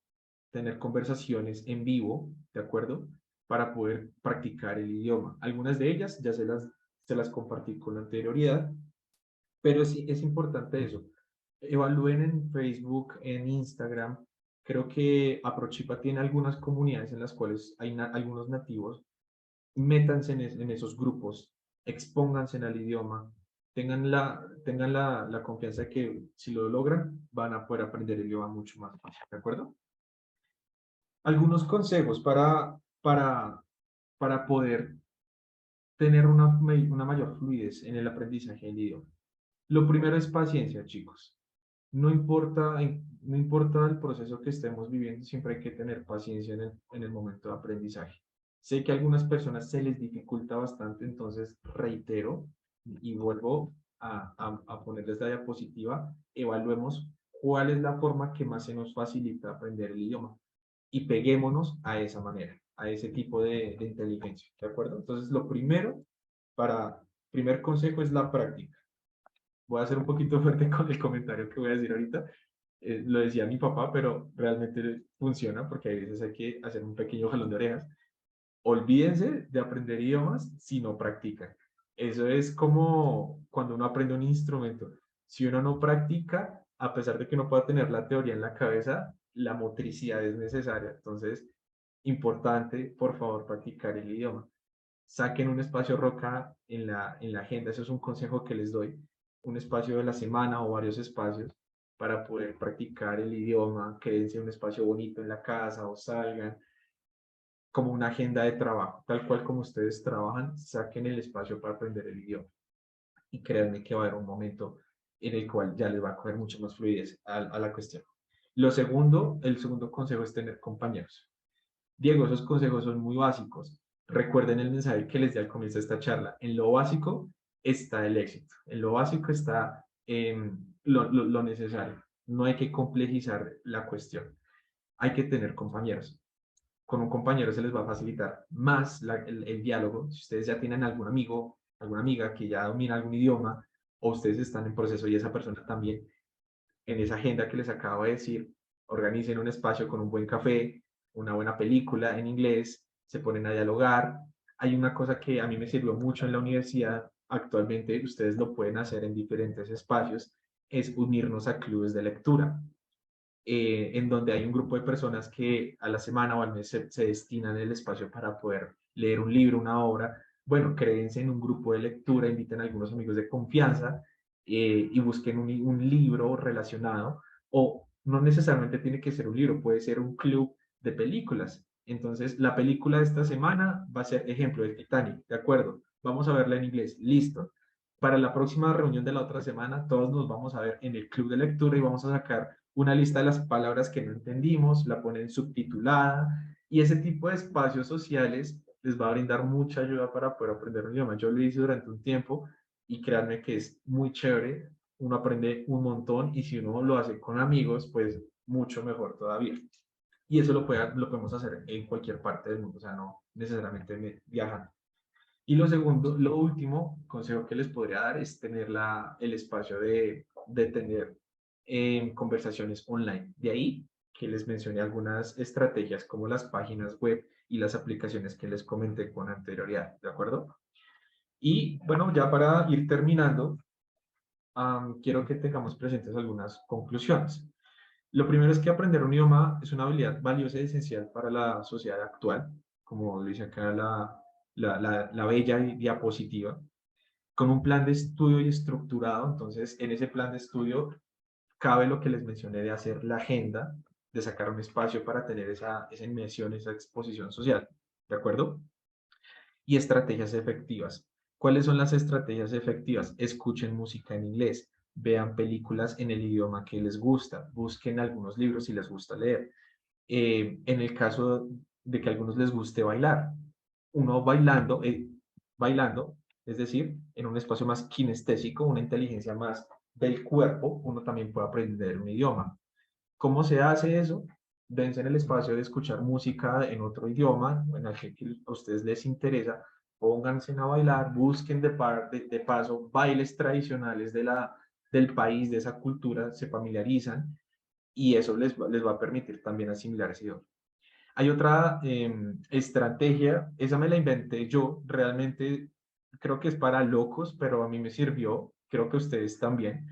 tener conversaciones en vivo, ¿de acuerdo? Para poder practicar el idioma. Algunas de ellas ya se las compartí con anterioridad, pero sí es importante eso. Evalúen en Facebook, en Instagram. Creo que Aprochipa tiene algunas comunidades en las cuales hay algunos nativos. Métanse en esos grupos, expónganse al idioma, tengan la confianza de que si lo logran, van a poder aprender el idioma mucho más fácil, ¿de acuerdo? Algunos consejos para poder tener una mayor fluidez en el aprendizaje del idioma. Lo primero es paciencia, chicos. No importa el proceso que estemos viviendo, siempre hay que tener paciencia en el momento de aprendizaje. Sé que a algunas personas se les dificulta bastante, entonces reitero y vuelvo a ponerles la diapositiva, evaluemos cuál es la forma que más se nos facilita aprender el idioma y peguémonos a esa manera, a ese tipo de inteligencia, ¿de acuerdo? Entonces, primer consejo es la práctica. Voy a ser un poquito fuerte con el comentario que voy a decir ahorita. Lo decía mi papá, pero realmente funciona porque a veces hay que hacer un pequeño jalón de orejas. Olvídense de aprender idiomas si no practican. Eso es como cuando uno aprende un instrumento. Si uno no practica, a pesar de que uno pueda tener la teoría en la cabeza, la motricidad es necesaria. Entonces, importante, por favor, practicar el idioma. Saquen un espacio roca en la agenda. Eso es un consejo que les doy. Un espacio de la semana o varios espacios para poder practicar el idioma. Créense un espacio bonito en la casa o salgan como una agenda de trabajo, tal cual como ustedes trabajan, saquen el espacio para aprender el idioma. Y créanme que va a haber un momento en el cual ya les va a coger mucho más fluidez a la cuestión. El segundo consejo es tener compañeros. Diego, esos consejos son muy básicos. Recuerden el mensaje que les di al comienzo de esta charla. En lo básico está el éxito. En lo básico está lo necesario. No hay que complejizar la cuestión. Hay que tener compañeros. Con un compañero se les va a facilitar más el diálogo. Si ustedes ya tienen algún amigo, alguna amiga que ya domina algún idioma, o ustedes están en proceso y esa persona también, en esa agenda que les acabo de decir, organicen un espacio con un buen café, una buena película en inglés, se ponen a dialogar. Hay una cosa que a mí me sirvió mucho en la universidad, actualmente ustedes lo pueden hacer en diferentes espacios, es unirnos a clubes de lectura en donde hay un grupo de personas que a la semana o al mes se destinan el espacio para poder leer un libro, una obra. Bueno, créense en un grupo de lectura, inviten a algunos amigos de confianza y busquen un libro relacionado, o no necesariamente tiene que ser un libro, puede ser un club de películas. Entonces, la película de esta semana va a ser ejemplo de Titanic, ¿de acuerdo? Vamos a verla en inglés, listo. Para la próxima reunión de la otra semana, todos nos vamos a ver en el club de lectura y vamos a sacar una lista de las palabras que no entendimos, la ponen subtitulada y ese tipo de espacios sociales les va a brindar mucha ayuda para poder aprender un idioma. Yo lo hice durante un tiempo y créanme que es muy chévere, uno aprende un montón y si uno lo hace con amigos, pues mucho mejor todavía. Y eso lo podemos hacer en cualquier parte del mundo, o sea, no necesariamente viajando. Y lo último consejo que les podría dar es tener el espacio de tener conversaciones online. De ahí que les mencioné algunas estrategias como las páginas web y las aplicaciones que les comenté con anterioridad, ¿de acuerdo? Y bueno, ya para ir terminando, quiero que tengamos presentes algunas conclusiones. Lo primero es que aprender un idioma es una habilidad valiosa y esencial para la sociedad actual, como lo dice acá la bella diapositiva, con un plan de estudio y estructurado. Entonces, en ese plan de estudio cabe lo que les mencioné de hacer la agenda, de sacar un espacio para tener esa inmersión, esa exposición social, ¿de acuerdo? Y estrategias efectivas. ¿Cuáles son las estrategias efectivas? Escuchen música en inglés, vean películas en el idioma que les gusta, busquen algunos libros si les gusta leer. En el caso de que a algunos les guste bailar, uno bailando, es decir, en un espacio más kinestésico, una inteligencia más del cuerpo, uno también puede aprender un idioma. ¿Cómo se hace eso? Dense en el espacio de escuchar música en otro idioma, en el que a ustedes les interesa, pónganse a bailar, busquen de paso bailes tradicionales del país, de esa cultura, se familiarizan y eso les va a permitir también asimilar ese idioma. Hay otra estrategia, esa me la inventé yo, realmente creo que es para locos, pero a mí me sirvió, creo que ustedes también.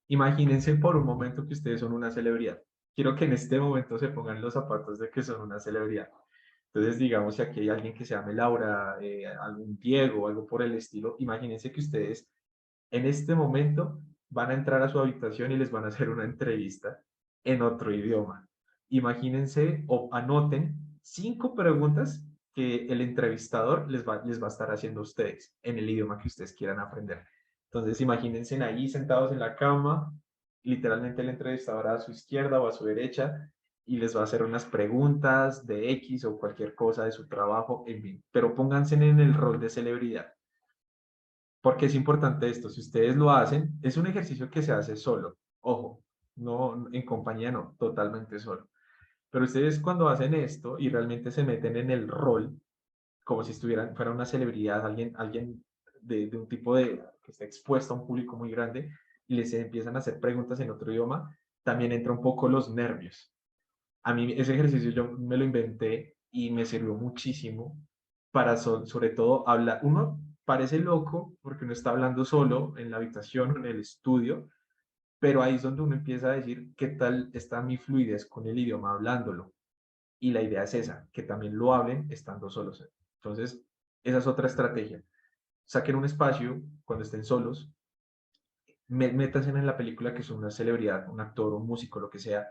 Imagínense por un momento que ustedes son una celebridad. Quiero que en este momento se pongan los zapatos de que son una celebridad. Entonces, digamos, si aquí hay alguien que se llame Laura, algún Diego, algo por el estilo, imagínense que ustedes en este momento van a entrar a su habitación y les van a hacer una entrevista en otro idioma. Imagínense o anoten 5 preguntas que el entrevistador les va a estar haciendo a ustedes en el idioma que ustedes quieran aprender. Entonces, imagínense ahí sentados en la cama, literalmente el entrevistador a su izquierda o a su derecha, y les va a hacer unas preguntas de X o cualquier cosa de su trabajo, en fin. Pero pónganse en el rol de celebridad. Porque es importante esto, si ustedes lo hacen, es un ejercicio que se hace solo, ojo, no en compañía, no, totalmente solo. Pero ustedes cuando hacen esto y realmente se meten en el rol, como si fuera una celebridad, alguien de un tipo que está expuesto a un público muy grande, y les empiezan a hacer preguntas en otro idioma, también entra un poco los nervios. A mí ese ejercicio yo me lo inventé y me sirvió muchísimo para sobre todo hablar. Uno parece loco porque uno está hablando solo en la habitación, en el estudio, pero ahí es donde uno empieza a decir qué tal está mi fluidez con el idioma hablándolo. Y la idea es esa, que también lo hablen estando solos. Entonces, esa es otra estrategia. Saquen un espacio cuando estén solos, métanse en la película que son una celebridad, un actor, un músico, lo que sea,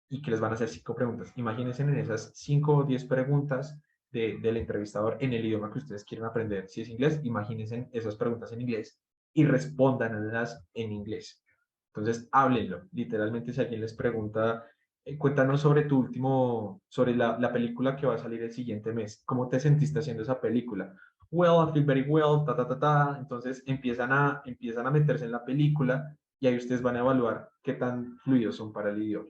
y que les van a hacer 5 preguntas. Imagínense en esas 5 o 10 preguntas del entrevistador en el idioma que ustedes quieren aprender. Si es inglés, imagínense esas preguntas en inglés y respóndanlas en inglés. Entonces, háblenlo. Literalmente, si alguien les pregunta, cuéntanos sobre sobre la película que va a salir el siguiente mes. ¿Cómo te sentiste haciendo esa película? Well, I feel very well, ta, ta, ta, ta. Entonces, empiezan a meterse en la película y ahí ustedes van a evaluar qué tan fluidos son para el idioma.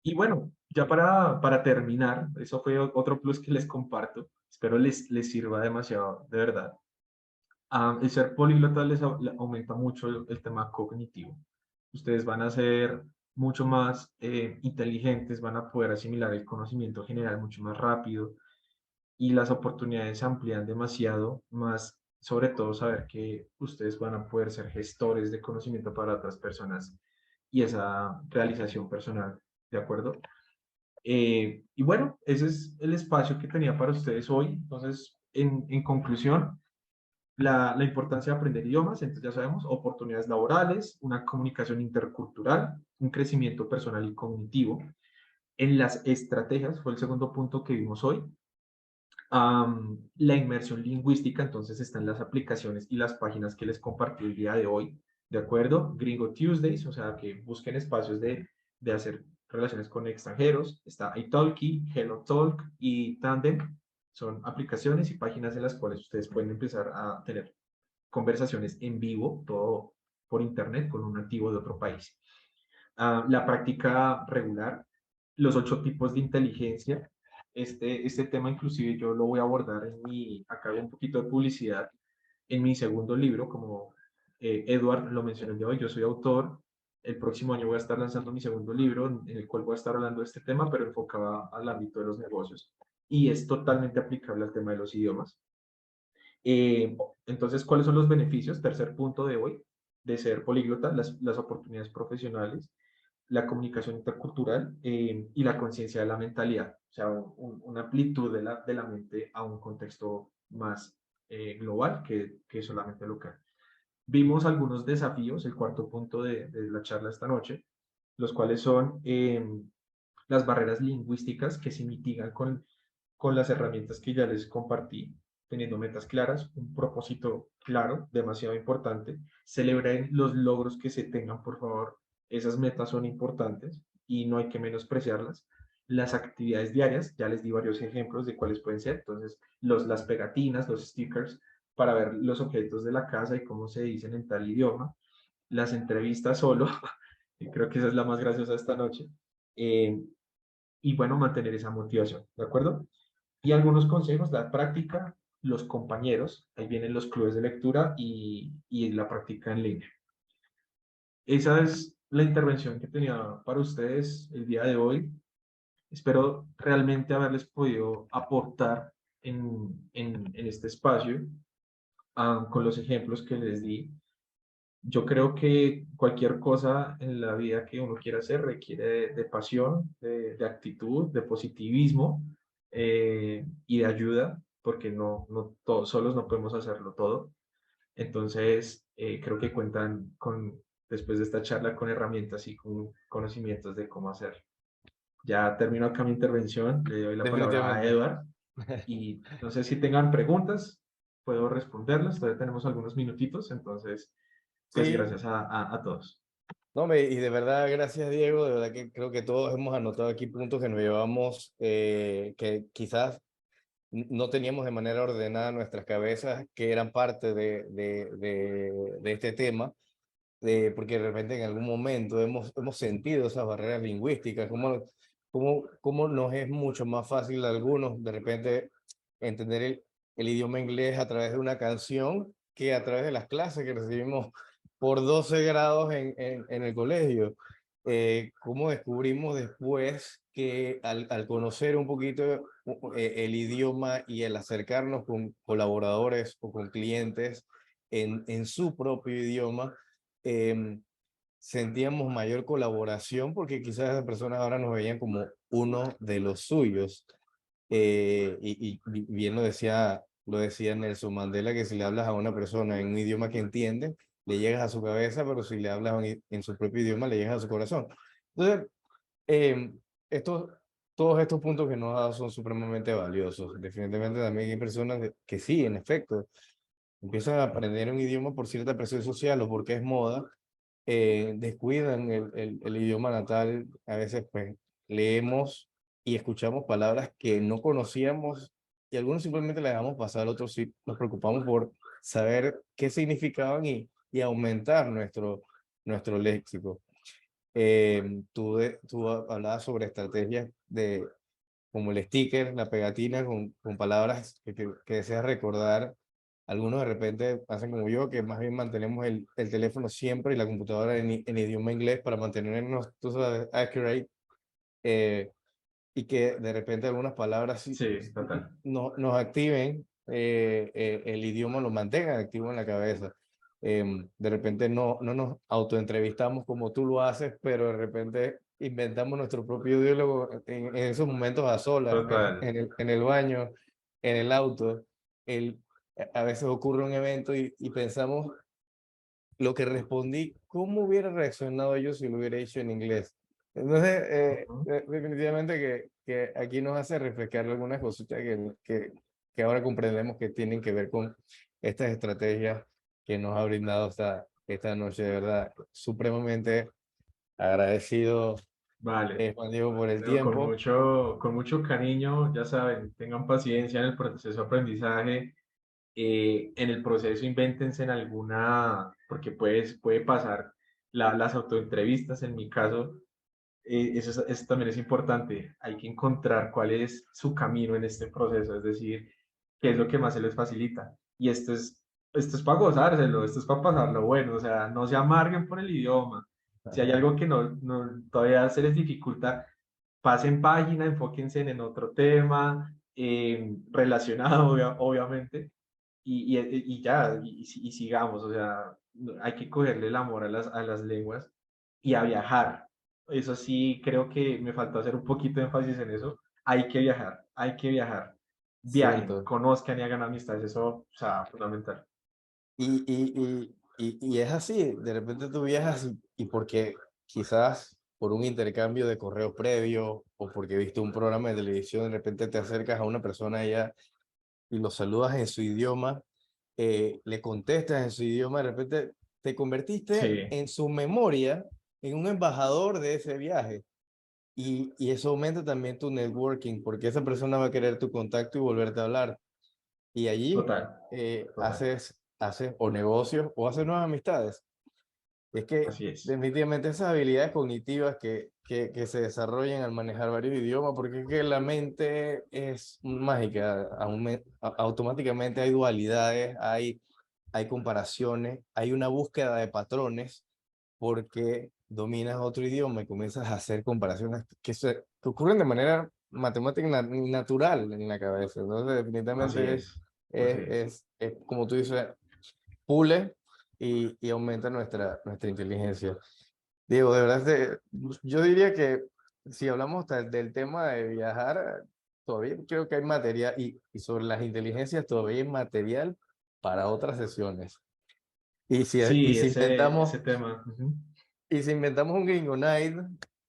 Y bueno, ya para terminar, eso fue otro plus que les comparto. Espero les sirva demasiado, de verdad. El ser políglota le aumenta mucho el tema cognitivo. Ustedes van a ser mucho más inteligentes, van a poder asimilar el conocimiento general mucho más rápido y las oportunidades se amplían demasiado, más sobre todo saber que ustedes van a poder ser gestores de conocimiento para otras personas y esa realización personal, ¿de acuerdo? Y bueno, ese es el espacio que tenía para ustedes hoy. Entonces, en conclusión, la importancia de aprender idiomas, entonces ya sabemos, oportunidades laborales, una comunicación intercultural, un crecimiento personal y cognitivo. En las estrategias, fue el segundo punto que vimos hoy, la inmersión lingüística, entonces están las aplicaciones y las páginas que les compartí el día de hoy, ¿de acuerdo? Gringo Tuesdays, o sea, que busquen espacios de hacer relaciones con extranjeros. Está italki, HelloTalk y Tandem. Son aplicaciones y páginas en las cuales ustedes pueden empezar a tener conversaciones en vivo, todo por internet, con un nativo de otro país. La práctica regular, los 8 tipos de inteligencia. Este tema inclusive yo lo voy a abordar acá hay un poquito de publicidad, en mi segundo libro, como Edward lo mencionó el día de hoy, yo soy autor. El próximo año voy a estar lanzando mi segundo libro, en el cual voy a estar hablando de este tema, pero enfocado al ámbito de los negocios. Y es totalmente aplicable al tema de los idiomas. Eh, entonces, ¿cuáles son los beneficios? Tercer punto de hoy, de ser políglota, las oportunidades profesionales, la comunicación intercultural y la conciencia de la mentalidad, o sea, una amplitud de la mente a un contexto más global que solamente local. Vimos algunos desafíos, el cuarto punto de la charla esta noche, los cuales son las barreras lingüísticas que se mitigan con las herramientas que ya les compartí, teniendo metas claras, un propósito claro, demasiado importante. Celebren los logros que se tengan, por favor. Esas metas son importantes y no hay que menospreciarlas. Las actividades diarias, ya les di varios ejemplos de cuáles pueden ser. Entonces, las pegatinas, los stickers, para ver los objetos de la casa y cómo se dicen en tal idioma. Las entrevistas solo, y creo que esa es la más graciosa esta noche. Eh, y bueno, mantener esa motivación, ¿de acuerdo? Y algunos consejos, la práctica, los compañeros, ahí vienen los clubes de lectura y la práctica en línea. Esa es la intervención que tenía para ustedes el día de hoy. Espero realmente haberles podido aportar en este espacio con los ejemplos que les di. Yo creo que cualquier cosa en la vida que uno quiera hacer requiere de pasión, de actitud, de positivismo y de ayuda, porque no todos solos no podemos hacerlo todo. Entonces, creo que cuentan con, después de esta charla, con herramientas y con conocimientos de cómo hacerlo. Ya termino acá mi intervención, le doy la palabra a Definitivamente. Edward y no sé si tengan preguntas, puedo responderlas, todavía tenemos algunos minutitos, entonces pues Sí, gracias a todos. no, y de verdad, gracias Diego, de verdad que creo que todos hemos anotado aquí puntos que nos llevamos, que quizás no teníamos de manera ordenada en nuestras cabezas, que eran parte de este tema, porque de repente en algún momento hemos sentido esas barreras lingüísticas, cómo nos es mucho más fácil a algunos de repente entender el idioma inglés a través de una canción que a través de las clases que recibimos por 12 grados en el colegio. Cómo descubrimos después que al conocer un poquito el idioma y el acercarnos con colaboradores o con clientes en su propio idioma, eh, sentíamos mayor colaboración porque quizás esas personas ahora nos veían como uno de los suyos. Y bien lo decía Nelson Mandela, que si le hablas a una persona en un idioma que entiende, le llegas a su cabeza, pero si le hablas en su propio idioma, le llegas a su corazón. Entonces, eh, estos, todos estos puntos que nos ha dado son supremamente valiosos. Definitivamente también hay personas que sí, en efecto, empiezan a aprender un idioma por cierta presión social o porque es moda, descuidan el idioma natal. A veces pues leemos y escuchamos palabras que no conocíamos y algunos simplemente le dejamos pasar, otros sí nos preocupamos por saber qué significaban y aumentar nuestro léxico. Tú hablabas sobre estrategias como el sticker, la pegatina con palabras que deseas recordar. Algunos de repente hacen como yo, que más bien mantenemos el teléfono siempre y la computadora en idioma inglés para mantenernos, tú sabes, accurate, y que de repente algunas palabras Sí, total. nos activen, el idioma lo mantengan activo en la cabeza. De repente no nos autoentrevistamos como tú lo haces, pero de repente inventamos nuestro propio diálogo en esos momentos a solas, Total. en el baño, en el auto. El, a veces ocurre un evento y pensamos lo que respondí, ¿cómo hubiera reaccionado yo si lo hubiera hecho en inglés? Entonces, Ujú. definitivamente que aquí nos hace refrescar algunas cositas que ahora comprendemos que tienen que ver con estas estrategias que nos ha brindado esta noche. De verdad, supremamente agradecido, Vale. Juan Diego, por el No, tiempo. con mucho cariño, ya saben, tengan paciencia en el proceso de aprendizaje. En el proceso invéntense en alguna, porque puede pasar las autoentrevistas, en mi caso, eso también es importante. Hay que encontrar cuál es su camino en este proceso, es decir, qué es lo que más se les facilita. Y esto es para gozárselo, esto es para pasarlo bueno, o sea, no se amarguen por el idioma. Si hay algo que todavía se les dificulta, pasen página, enfóquense en otro tema relacionado, obviamente, y ya, y sigamos, o sea, hay que cogerle el amor a las lenguas y a viajar. Eso sí, creo que me faltó hacer un poquito de énfasis en eso. Hay que viajar, hay que viajar. Viajen, Cierto. conozcan y hagan amistades, eso, o sea, fundamental. Y es así, de repente tú viajas y porque quizás por un intercambio de correo previo o porque viste un programa de televisión, de repente te acercas a una persona allá y lo saludas en su idioma, le contestas en su idioma, de repente te convertiste Sí, en su memoria, en un embajador de ese viaje. Y eso aumenta también tu networking, porque esa persona va a querer tu contacto y volverte a hablar. Y allí total, total. haces o negocios o haces nuevas amistades. Es que Así es. definitivamente esas habilidades cognitivas que se desarrollan al manejar varios idiomas, porque es que la mente es mágica, automáticamente hay dualidades, hay comparaciones, hay una búsqueda de patrones, porque dominas otro idioma y comienzas a hacer comparaciones que ocurren de manera matemática natural en la cabeza. Entonces, Así definitivamente es. Así es. es como tú dices, pule y aumenta nuestra inteligencia. Diego, de verdad, yo diría que si hablamos del tema de viajar, todavía creo que hay material y sobre las inteligencias todavía hay material para otras sesiones. Y Sí, si ese inventamos, tema. Ujú. y si inventamos un Gringo Night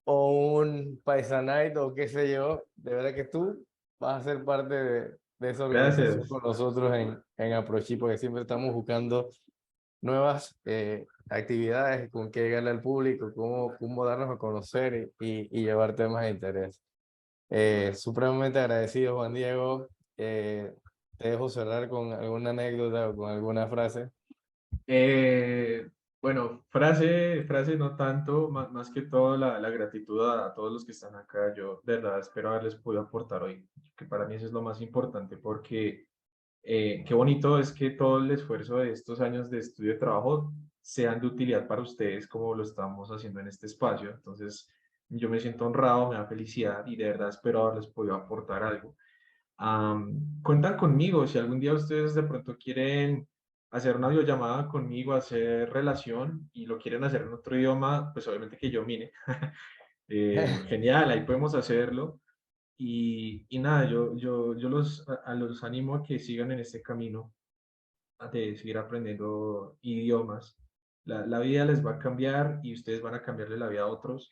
o un Paisa Night o qué sé yo, de verdad que tú vas a ser parte de esa organización Gracias. con nosotros en Aprochi, porque siempre estamos buscando nuevas actividades con qué llegarle al público, cómo darnos a conocer y llevar temas de interés. Supremamente agradecido, Juan Diego. Te dejo cerrar con alguna anécdota o con alguna frase. Eh, bueno, frase no tanto, más que todo la gratitud a todos los que están acá. Yo de verdad espero haberles podido aportar hoy, que para mí eso es lo más importante porque qué bonito es que todo el esfuerzo de estos años de estudio y trabajo sean de utilidad para ustedes como lo estamos haciendo en este espacio. Entonces, yo me siento honrado, me da felicidad y de verdad espero haberles podido aportar algo. Cuentan conmigo, si algún día ustedes de pronto quieren hacer una videollamada conmigo, hacer relación y lo quieren hacer en otro idioma, pues obviamente que yo mire. Genial, ahí podemos hacerlo. Y nada, yo los animo a que sigan en este camino de seguir aprendiendo idiomas. La vida les va a cambiar y ustedes van a cambiarle la vida a otros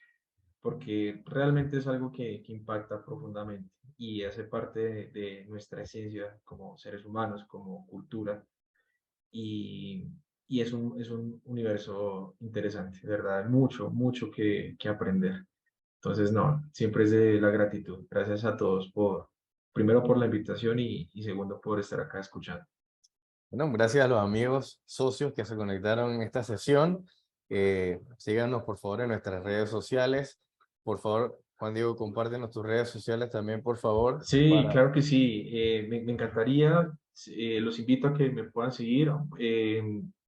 porque realmente es algo que impacta profundamente y hace parte de nuestra esencia como seres humanos, como cultura y, y es un universo interesante, de verdad, hay mucho, mucho que aprender. Entonces, no, siempre es de la gratitud. Gracias a todos por, primero por la invitación y segundo por estar acá escuchando. Bueno, gracias a los amigos, socios que se conectaron en esta sesión. Síganos, por favor, en nuestras redes sociales. Por favor, Juan Diego, compártenos tus redes sociales también, por favor, Sí, para... claro que sí. Me encantaría. Los invito a que me puedan seguir.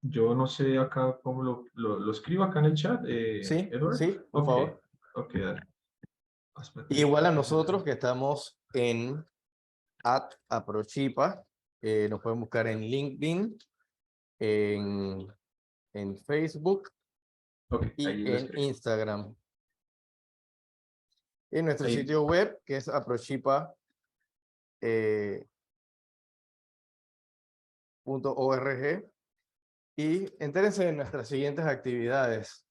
Yo no sé acá cómo lo escribo acá en el chat, Sí, Edward. sí, por Ok, favor. ok, dale. Igual a nosotros que estamos en @aprochipa, nos pueden buscar en LinkedIn, en, en Facebook Ok, y ahí lo en escribo. Instagram. En nuestro Ahí, sitio web, que es aprochipa.org. Y entérense de nuestras siguientes actividades.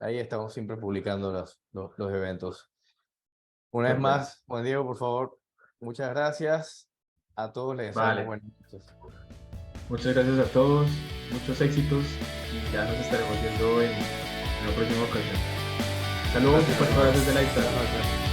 Ahí estamos siempre publicando los eventos. Una vez perfecto. más, Juan Diego, por favor, muchas gracias. A todos les deseamos Vale. buenas noches. Muchas gracias a todos. Muchos éxitos y ya nos estaremos viendo en la próxima ocasión. Saludos y Gracias, fuertes amigos. abrazos desde la Buenas distancia. noches.